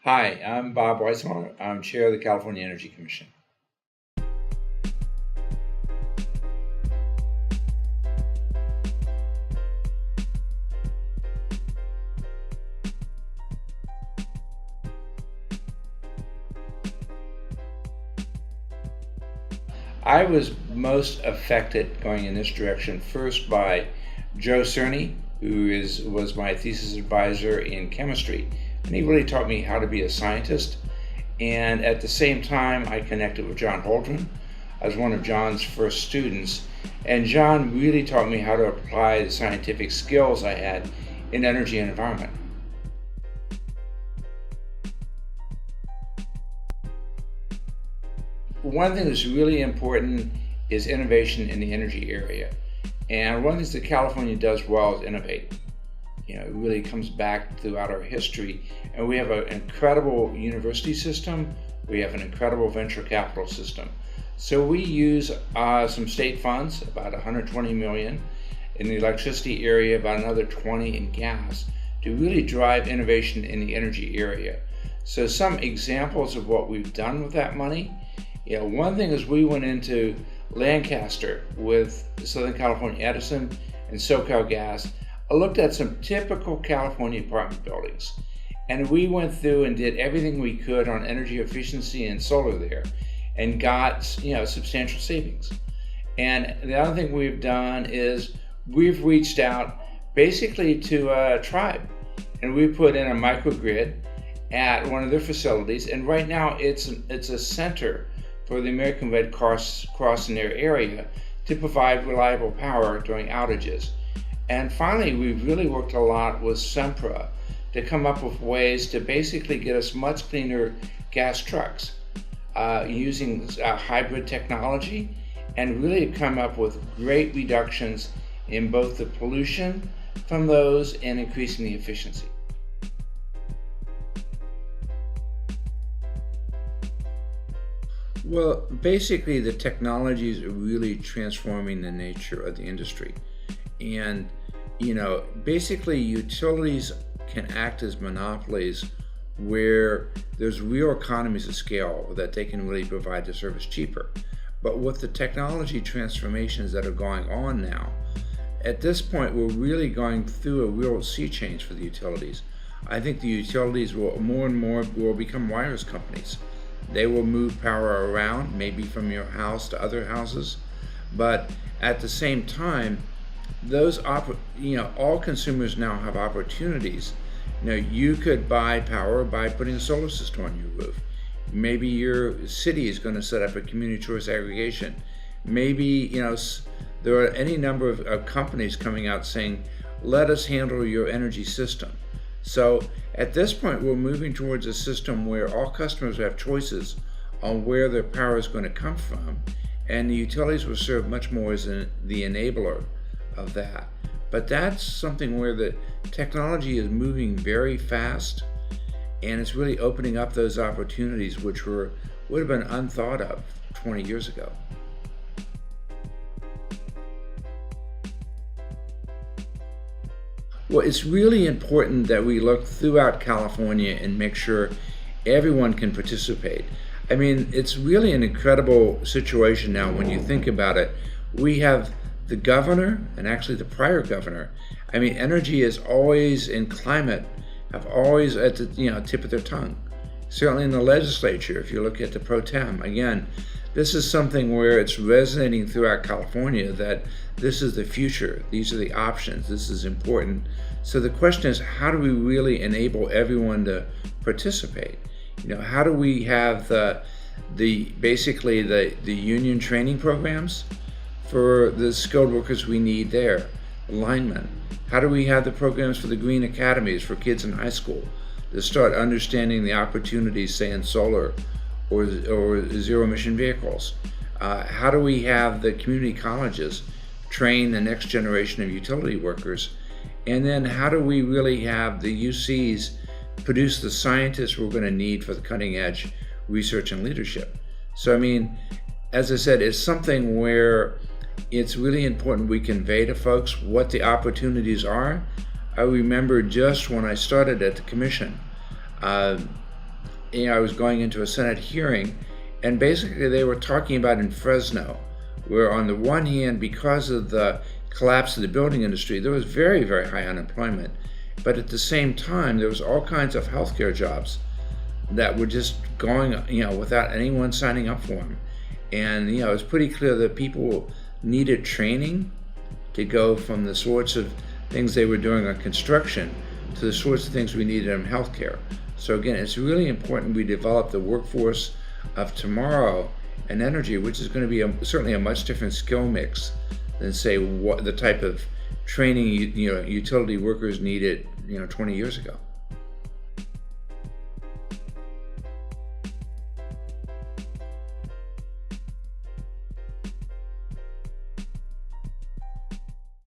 Hi, I'm Bob Weisenmiller. I'm Chair of the California Energy Commission. I was most affected going in this direction first by Joe Cerny, who was my thesis advisor in chemistry, and he really taught me how to be a scientist. And at the same time, I connected with John Holdren. I was one of John's first students, and John really taught me how to apply the scientific skills I had in energy and environment. One thing that's really important is innovation in the energy area. And one of the things that California does well is innovate. It really comes back throughout our history. And we have an incredible university system. We have an incredible venture capital system. So we use some state funds, about $120 million in the electricity area, about another 20 in gas, to really drive innovation in the energy area. So some examples of what we've done with that money. One thing is we went into Lancaster with Southern California Edison and SoCal Gas. I looked at some typical California apartment buildings, and we went through and did everything we could on energy efficiency and solar there, and got substantial savings. And the other thing we've done is we've reached out basically to a tribe, and we put in a microgrid at one of their facilities, and right now it's a center for the American Red Cross in their area to provide reliable power during outages. And finally, we've really worked a lot with Zpryme to come up with ways to basically get us much cleaner gas trucks using hybrid technology, and really come up with great reductions in both the pollution from those and increasing the efficiency. Well, basically the technologies are really transforming the nature of the industry. And, basically utilities can act as monopolies where there's real economies of scale that they can really provide the service cheaper. But with the technology transformations that are going on now, at this point, we're really going through a real sea change for the utilities. I think the utilities will more and more become wires companies. They will move power around, maybe from your house to other houses, but at the same time, all consumers now have opportunities. You could buy power by putting a solar system on your roof. Maybe your city is going to set up a community choice aggregation. Maybe there are any number of companies coming out saying, "Let us handle your energy system." So at this point, we're moving towards a system where all customers have choices on where their power is going to come from, and the utilities will serve much more as the enabler of that. But that's something where the technology is moving very fast, and it's really opening up those opportunities which would have been unthought of 20 years ago. Well, it's really important that we look throughout California and make sure everyone can participate. It's really an incredible situation now when you think about it. We have the governor, and actually the prior governor. Energy is always, in climate, have always at the tip of their tongue. Certainly in the legislature, if you look at the pro tem, again, this is something where it's resonating throughout California that this is the future, these are the options, this is important. So the question is, how do we really enable everyone to participate? How do we have the union training programs for the skilled workers we need there, linemen? How do we have the programs for the green academies for kids in high school to start understanding the opportunities, say in solar or zero emission vehicles? How do we have the community colleges train the next generation of utility workers? And then how do we really have the UCs produce the scientists we're going to need for the cutting edge research and leadership? So as I said, it's something where it's really important we convey to folks what the opportunities are. I remember just when I started at the commission, I was going into a Senate hearing, and basically they were talking about in Fresno, where on the one hand, because of the collapse of the building industry, there was very, very high unemployment. But at the same time, there was all kinds of healthcare jobs that were just going, without anyone signing up for them. And, it was pretty clear that people needed training to go from the sorts of things they were doing on construction to the sorts of things we needed in healthcare. So again, it's really important we develop the workforce of tomorrow in energy, which is going to be certainly a much different skill mix than, say, what the type of training utility workers needed 20 years ago.